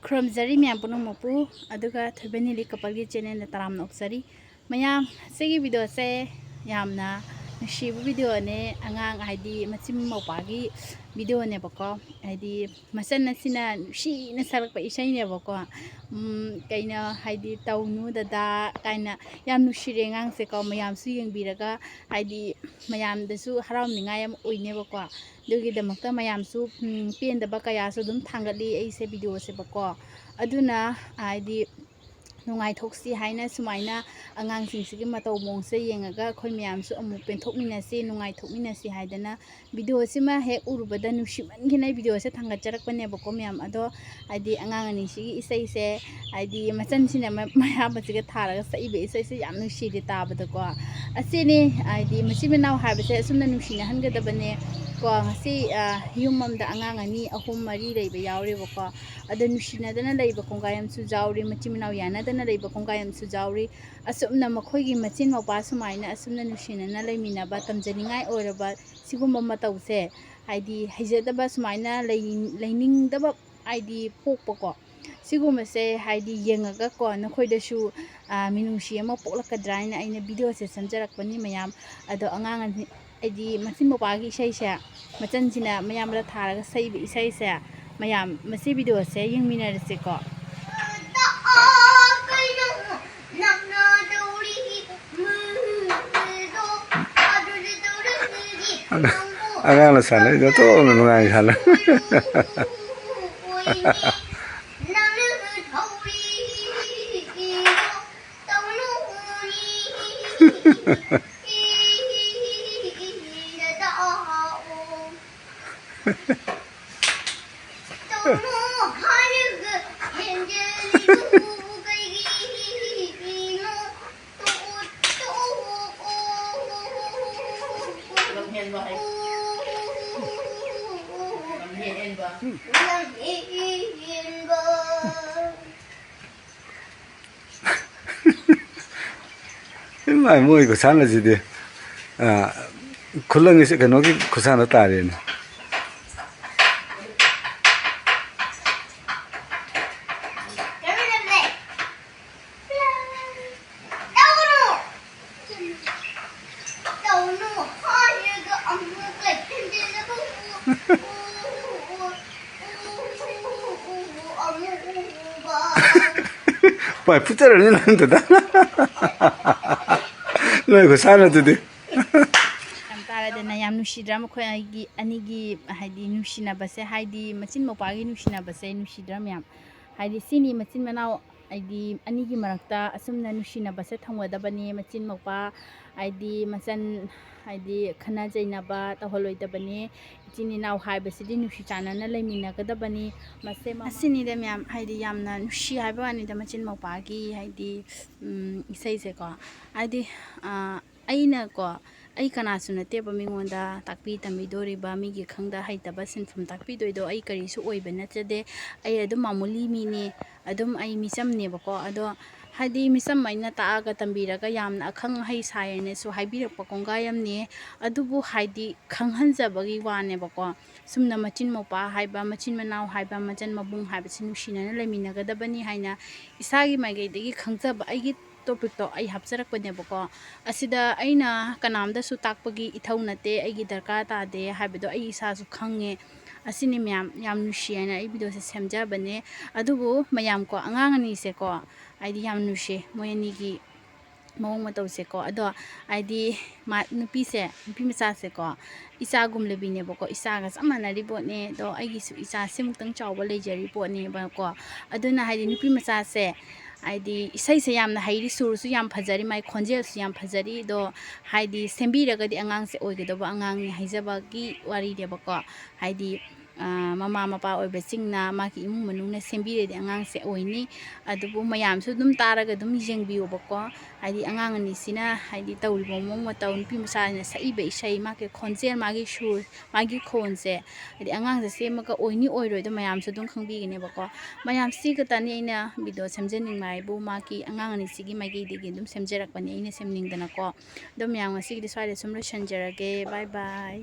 ꯈꯨꯔꯨꯝꯖꯔꯤ ꯃꯌꯥꯝ ꯄꯨꯝꯅꯃꯛꯄꯨ ꯑꯗꯨꯒ ꯊꯣꯏꯕꯅꯤꯂꯤ ꯀꯄꯜꯒꯤ ꯆꯦꯅꯦꯜꯗ ꯇꯔꯥꯝꯅ ꯑꯣꯛꯆꯔꯤ ꯃꯌꯥꯝ ꯁꯤꯒꯤ ꯚꯤꯗꯤꯑꯣꯁꯦ ꯌꯥꯝꯅ ꯅꯨꯡꯁꯤꯕ ꯚꯤꯗꯤꯑꯣꯅꯦ ꯑꯉꯥꯡ ꯍꯥꯏꯗꯤ ꯃꯆꯤꯟ ꯃꯧꯄꯥꯒꯤ ꯚꯤꯗꯤꯑꯣꯅꯦꯕꯀꯣ ꯍꯥꯏꯗꯤ ꯃꯆꯟ ꯑꯁꯤꯅ ꯅꯨꯡꯁꯤꯅ ꯁꯛꯂꯛꯄ ꯏꯁꯩꯅꯦꯕꯀꯣ ꯀꯩꯅꯣ ꯍꯥꯏꯗꯤ ꯇꯧꯅꯨ ꯗꯗꯥ ꯀꯥꯏꯅ ꯌꯥꯝ ꯅꯨꯡꯁꯤꯔꯦ ꯑꯉꯥꯡꯁꯦꯀꯣ ꯃꯌꯥꯝꯁꯨ ꯌꯦꯡꯕꯤꯔꯒ ꯍꯥꯏꯗꯤ ꯃꯌꯥꯝꯗꯁꯨ ꯍꯔꯥꯎꯅꯤꯡꯉꯥꯏ ꯑꯃ ꯑꯣꯏꯅꯦꯕꯀꯣ ꯑꯗꯨꯒꯤꯗꯃꯛꯇ ꯃꯌꯥꯝꯁꯨ ꯄꯦꯟꯗꯕ ꯀꯌꯥꯁꯨ ꯑꯗꯨꯝ ꯊꯥꯡꯒꯠꯂꯤ ꯑꯩꯁꯦ ꯚꯤꯗꯤꯑꯣꯁꯦꯕꯀꯣ ꯑꯗꯨꯅ ꯍꯥꯏꯗꯤ ꯅꯨꯡꯉꯥꯏꯊꯣꯛꯁꯤ ꯍꯥꯏꯅ ꯁꯨꯃꯥꯏꯅ ꯑꯉꯥꯡꯁꯤꯡꯁꯤꯒꯤ ꯃꯇꯧ ꯃꯑꯣꯡꯁꯦ ꯌꯦꯡꯉꯒ ꯑꯩꯈꯣꯏ ꯃꯌꯥꯝꯁꯨ ꯑꯃꯨꯛ ꯄꯦꯟꯊꯣꯛꯃꯤꯟꯅꯁꯤ ꯅꯨꯡꯉꯥꯏꯊꯣꯛꯃꯤꯟꯅꯁꯤ ꯍꯥꯏꯗꯅ ꯚꯤꯗꯤꯑꯣꯁꯤꯃ ꯍꯦꯛ ꯎꯔꯨꯕꯗ ꯅꯨꯡꯁꯤꯃꯟꯈꯤꯅ ꯚꯤꯗꯤꯑꯣꯁꯦ ꯊꯥꯡꯒꯠꯆꯔꯛꯄꯅꯦꯕꯀꯣ ꯃꯌꯥꯝ ꯑꯗꯣ ꯍꯥꯏꯗꯤ ꯑꯉꯥꯡ ꯑꯅꯤꯁꯤꯒꯤ ꯏꯁꯩꯁꯦ ꯍꯥꯏꯗꯤ ꯃꯆꯟꯁꯤꯅ ꯃꯌꯥꯝꯕꯁꯤꯒ ꯊꯥꯔꯒ ꯁꯛꯏꯕ ꯏꯁꯩꯁꯦ ꯌꯥꯝ ꯅꯨꯡꯁꯤꯗꯦ ꯇꯥꯕꯗꯀꯣ ꯑꯁꯤꯅꯤ ꯍꯥꯏꯗꯤ ꯃꯆꯤꯟ ꯃꯅꯥꯎ ꯍꯥꯏꯕꯁꯦ ꯑꯁꯨꯝꯅ ꯅꯨꯡꯁꯤꯅꯍꯟꯒꯗꯕꯅꯦ ꯀꯣ ꯉꯁꯤ ꯌꯨꯝ ꯑꯃꯗ ꯑꯉꯥꯡ 2, 3, 4 ꯂꯩꯕ ꯌꯥꯎꯔꯦꯕꯀꯣ ꯑꯗꯣ ꯅꯨꯡꯁꯤꯅꯗꯅ ꯂꯩꯕ ꯀꯣꯡꯒꯥꯏ ꯑꯃꯁꯨ ꯌꯥꯎꯔꯤ ꯃꯆꯤꯟ ꯃꯅꯥꯎ ꯌꯥꯅꯗꯅ ꯂꯩꯕ ꯀꯣꯡꯒꯥꯏ ꯑꯃꯁꯨ ꯌꯥꯎꯔꯤ ꯑꯁꯨꯝꯅ ꯃꯈꯣꯏꯒꯤ ꯃꯆꯤꯟ ꯃꯧꯄꯥ ꯁꯨꯃꯥꯏꯅ ꯑꯁꯨꯝꯅ ꯅꯨꯡꯁꯤꯅꯅ ꯂꯩꯃꯤꯟꯅꯕ ꯇꯝꯖꯅꯤꯡꯉꯥꯏ ꯑꯣꯏꯔꯕ ꯁꯤꯒꯨꯝꯕ ꯃꯇꯧꯁꯦ ꯍꯥꯏꯗꯤ ꯍꯩꯖꯗꯕ ꯁꯨꯃꯥꯏꯅ ꯂꯩꯅꯤꯡꯗꯕ ꯍꯥꯏꯗꯤ ꯄꯣꯛꯄꯀꯣ ꯁꯤꯒꯨꯝꯕꯁꯦ ꯍꯥꯏꯗꯤ ꯌꯦꯡꯉꯒꯀꯣ ꯅꯈꯣꯏꯗꯁꯨ ꯃꯤꯅꯨꯡꯁꯤ ꯑꯃ ꯄꯣꯛꯂꯛꯀꯗ꯭ꯔꯥ ꯍꯥꯏꯅ ꯑꯩꯅ ꯚꯤꯗꯤꯑꯣꯁꯦ ꯁꯦꯝꯖꯔꯛꯄꯅꯤ ꯃꯌꯥꯝ ꯑꯗꯣ ꯑꯉꯥꯡ ꯍꯥꯏꯗꯤ ꯃꯆꯤꯟ ꯃꯧꯄꯥꯒꯤ ꯏꯁꯩꯁꯦ ꯃꯆꯟꯁꯤꯅ ꯃꯌꯥꯝꯕꯗ ꯊꯥꯔꯒ ꯁꯛꯏꯕ ꯏꯁꯩꯁꯦ ꯃꯌꯥꯝ ꯃꯁꯤ ꯚꯤꯗꯤꯑꯣꯁꯦ ꯌꯦꯡꯃꯤꯟꯅꯔꯁꯤꯀꯣ angang sana itu tuh nungai sana. Mai mui của sáng là gì đi khối lượng sẽ cái nó cái của sáng nó tải lên phải phút chốc là lên từ đó lời của sáng là từ đi ꯇꯥꯔꯗꯅ ꯌꯥꯝ ꯅꯨꯡꯁꯤꯗ꯭ꯔꯥ ꯃꯈꯣꯏ ꯑꯅꯤꯒꯤ ꯍꯥꯏꯗꯤ ꯅꯨꯡꯁꯤꯅꯕꯁꯦ ꯍꯥꯏꯗꯤ ꯃꯆꯤꯟ ꯃꯧꯄꯥꯒꯤ ꯅꯨꯡꯁꯤꯅꯕꯁꯦ ꯅꯨꯡꯁꯤꯗ꯭ꯔꯥ ꯃꯌꯥꯝ ꯍꯥꯏꯗꯤ ꯁꯤꯅꯤ ꯃꯆꯤꯟ ꯃꯅꯥꯎ ꯍꯥꯏꯗꯤ ꯑꯅꯤꯒꯤ ꯃꯔꯛꯇ ꯑꯁꯨꯝꯅ ꯅꯨꯡꯁꯤꯅꯕꯁꯦ ꯊꯝꯒꯗꯕꯅꯤ ꯃꯆꯤꯟ ꯃꯧꯄꯥ ꯍꯥꯏꯗꯤ ꯃꯆꯟ ꯍꯥꯏꯗꯤ ꯈꯟꯅ ꯆꯩꯅꯕ ꯇꯧꯍꯜꯂꯣꯏꯗꯕꯅꯤ ꯏꯆꯤꯟ ꯏꯅꯥꯎ ꯍꯥꯏꯕꯁꯤꯗꯤ ꯅꯨꯡꯁꯤ ꯆꯥꯟꯅꯅ ꯂꯩꯃꯤꯟꯅꯒꯗꯕꯅꯤ ꯑꯁꯤꯅꯤꯗ ꯃꯌꯥꯝ ꯍꯥꯏꯗꯤ ꯌꯥꯝꯅ ꯅꯨꯡꯁꯤ ꯍꯥꯏꯕ ꯋꯥꯅꯤꯗ ꯃꯆꯤꯟ ꯃꯧꯄꯥꯒꯤ ꯍꯥꯏꯗꯤ ꯏꯁꯩꯁꯦꯀꯣ ꯍꯥꯏꯗꯤ ꯑꯩꯅꯀꯣ ꯑꯩ ꯀꯅꯥꯁꯨ ꯅꯠꯇꯦꯕ ꯃꯤꯉꯣꯟꯗ ꯇꯥꯛꯄꯤ ꯇꯝꯕꯤꯗꯣꯔꯤꯕ ꯃꯤꯒꯤ ꯈꯪꯗ ꯍꯩꯇꯕ ꯁꯤꯟꯐꯝ ꯇꯥꯛꯄꯤꯗꯣꯏꯗꯣ ꯑꯩ ꯀꯔꯤꯁꯨ ꯑꯣꯏꯕ ꯅꯠꯆꯗꯦ ꯑꯩ ꯑꯗꯨꯝ ꯃꯥꯃꯨꯂꯤ ꯃꯤꯅꯤ ꯑꯗꯨꯝ ꯑꯩ ꯃꯤꯆꯝꯅꯦꯕꯀꯣ ꯑꯗꯣ ꯍꯥꯏꯗꯤ ꯃꯤꯆꯝ ꯑꯩꯅ ꯇꯥꯛꯑꯒ ꯇꯝꯕꯤꯔꯒ ꯌꯥꯝꯅ ꯑꯈꯪ ꯑꯍꯩ ꯁꯥꯏꯅꯁꯨ ꯍꯥꯏꯕꯤꯔꯛꯄ ꯀꯣꯡꯒꯥꯏ ꯑꯃꯅꯤ ꯑꯗꯨꯕꯨ ꯍꯥꯏꯗꯤ ꯈꯪꯍꯟꯖꯕꯒꯤ ꯋꯥꯅꯦꯕꯀꯣ ꯁꯨꯝꯅ ꯃꯆꯤꯟ ꯃꯧꯄꯥ ꯍꯥꯏꯕ ꯃꯆꯤꯟ ꯃꯅꯥꯎ ꯍꯥꯏꯕ ꯃꯆꯟ ꯃꯕꯨꯡ ꯍꯥꯏꯕꯁꯤ ꯅꯨꯡꯁꯤꯅꯅ ꯂꯩꯃꯤꯟꯅꯒꯗꯕꯅꯤ ꯍꯥꯏꯅ ꯏꯁꯥꯒꯤ ꯃꯥꯏꯀꯩꯗꯒꯤ ꯈꯪꯖꯕ ꯑꯩꯒꯤ ꯇꯣꯄꯤꯛꯇꯣ ꯑꯩ ꯍꯥꯞꯆꯔꯛꯄꯅꯦꯕꯀꯣ ꯑꯁꯤꯗ ꯑꯩꯅ ꯀꯅꯥꯝꯗꯁꯨ ꯇꯥꯛꯄꯒꯤ ꯏꯊꯧ ꯅꯠꯇꯦ ꯑꯩꯒꯤ ꯗꯔꯀꯥꯔ ꯇꯥꯗꯦ ꯍꯥꯏꯕꯗꯣ ꯑꯩ ꯏꯁꯥꯁꯨ ꯈꯪꯉꯦ ꯑꯁꯤꯅꯤ ꯃꯌꯥꯝ ꯌꯥꯝ ꯅꯨꯡꯁꯤ ꯍꯥꯏꯅ ꯑꯩ ꯚꯤꯗꯤꯑꯣꯁꯦ ꯁꯦꯝꯖꯕꯅꯦ ꯑꯗꯨꯕꯨ ꯃꯌꯥꯝꯀꯣ ꯑꯉꯥꯡ ꯑꯅꯤꯁꯦꯀꯣ ꯍꯥꯏꯗꯤ ꯌꯥꯝ ꯅꯨꯡꯁꯤ ꯃꯣꯏ ꯑꯅꯤꯒꯤ ꯃꯑꯣꯡ ꯃꯇꯧꯁꯦꯀꯣ ꯑꯗꯣ ꯍꯥꯏꯗꯤ ꯅꯨꯄꯤ ꯃꯆꯥꯁꯦꯀꯣ ꯏꯆꯥꯒꯨꯝꯂꯕꯤꯅꯦꯕꯀꯣ ꯏꯆꯥꯒ ꯆꯞ ꯃꯥꯟꯅꯔꯤ ꯄꯣꯠꯅꯦ ꯑꯗꯣ ꯑꯩꯒꯤꯁꯨ ꯏꯆꯥ ꯁꯤꯃꯨꯛꯇꯪ ꯆꯥꯎꯕ ꯂꯩꯖꯔꯤ ꯄꯣꯠꯅꯦꯕꯀꯣ ꯑꯗꯨꯅ ꯍꯥꯏꯗꯤ ꯅꯨꯄꯤ ꯃꯆꯥꯁꯦ ꯍꯥꯏꯗꯤ ꯏꯁꯩꯁꯦ ꯌꯥꯝꯅ ꯍꯩꯔꯤ ꯁꯨꯔꯁꯨ ꯌꯥꯝ ꯐꯖꯔꯤ ꯃꯥꯏ ꯈꯣꯟꯖꯦꯜꯁꯨ ꯌꯥꯝ ꯐꯖꯔꯤ ꯑꯗꯣ ꯍꯥꯏꯗꯤ ꯁꯦꯝꯕꯤꯔꯒꯗꯤ ꯑꯉꯥꯡꯁꯦ ꯑꯣꯏꯒꯗꯧꯕ ꯑꯉꯥꯡꯅꯤ ꯍꯥꯏꯖꯕꯒꯤ ꯋꯥꯔꯤꯅꯦꯕꯀꯣ ꯍꯥꯏꯗꯤ ꯃꯃꯥ ꯃꯄꯥ ꯑꯣꯏꯕꯁꯤꯡꯅ ꯃꯥꯒꯤ ꯏꯃꯨꯡ ꯃꯅꯨꯡꯅ ꯁꯦꯝꯕꯤꯔꯗꯤ ꯑꯉꯥꯡꯁꯦ ꯑꯣꯏꯅꯤ ꯑꯗꯨꯕꯨ ꯃꯌꯥꯝꯁꯨ ꯑꯗꯨꯝ ꯇꯥꯔꯒ ꯑꯗꯨꯝ ꯌꯦꯡꯕꯤꯌꯣꯕꯀꯣ ꯍꯥꯏꯗꯤ ꯑꯉꯥꯡ ꯑꯅꯤꯁꯤꯅ ꯍꯥꯏꯗꯤ ꯇꯧꯔꯤꯕ ꯃꯑꯣꯡ ꯃꯇꯧ ꯅꯨꯄꯤ ꯃꯆꯥꯁꯤꯅ ꯁꯛꯏꯕ ꯏꯁꯩ ꯃꯥꯒꯤ ꯈꯣꯟꯖꯦꯜ ꯃꯥꯒꯤ ꯁꯨꯔ ꯃꯥꯒꯤ ꯈꯣꯟꯁꯦ ꯍꯥꯏꯗꯤ ꯑꯉꯥꯡꯁꯦ ꯁꯦꯝꯃꯒ ꯑꯣꯏꯅꯤ ꯑꯣꯏꯔꯣꯏꯗꯣ ꯃꯌꯥꯝꯁꯨ ꯑꯗꯨꯝ ꯈꯪꯕꯤꯒꯅꯦꯕꯀꯣ ꯃꯌꯥꯝ ꯁꯤꯒꯇꯅꯤ ꯑꯩꯅ ꯚꯤꯗꯤꯑꯣ ꯁꯦꯝꯖꯅꯤꯡꯕ ꯍꯥꯏꯕꯨ ꯃꯥꯒꯤ ꯑꯉꯥꯡ ꯑꯅꯤꯁꯤꯒꯤ ꯃꯥꯏꯀꯩꯗꯒꯤ ꯑꯗꯨꯝ ꯁꯦꯝꯖꯔꯛꯄꯅꯤ ꯑꯩꯅ ꯁꯦꯝꯅꯤꯡꯗꯅꯀꯣ ꯑꯗꯨꯝ ꯃꯌꯥꯝ ꯉꯁꯤꯒꯤꯗꯤ ꯁ꯭ꯋꯥꯏꯗ ꯁꯨꯝ ꯂꯣꯏꯁꯤꯟꯖꯔꯒꯦ ꯕꯥꯏ ꯕꯥꯏ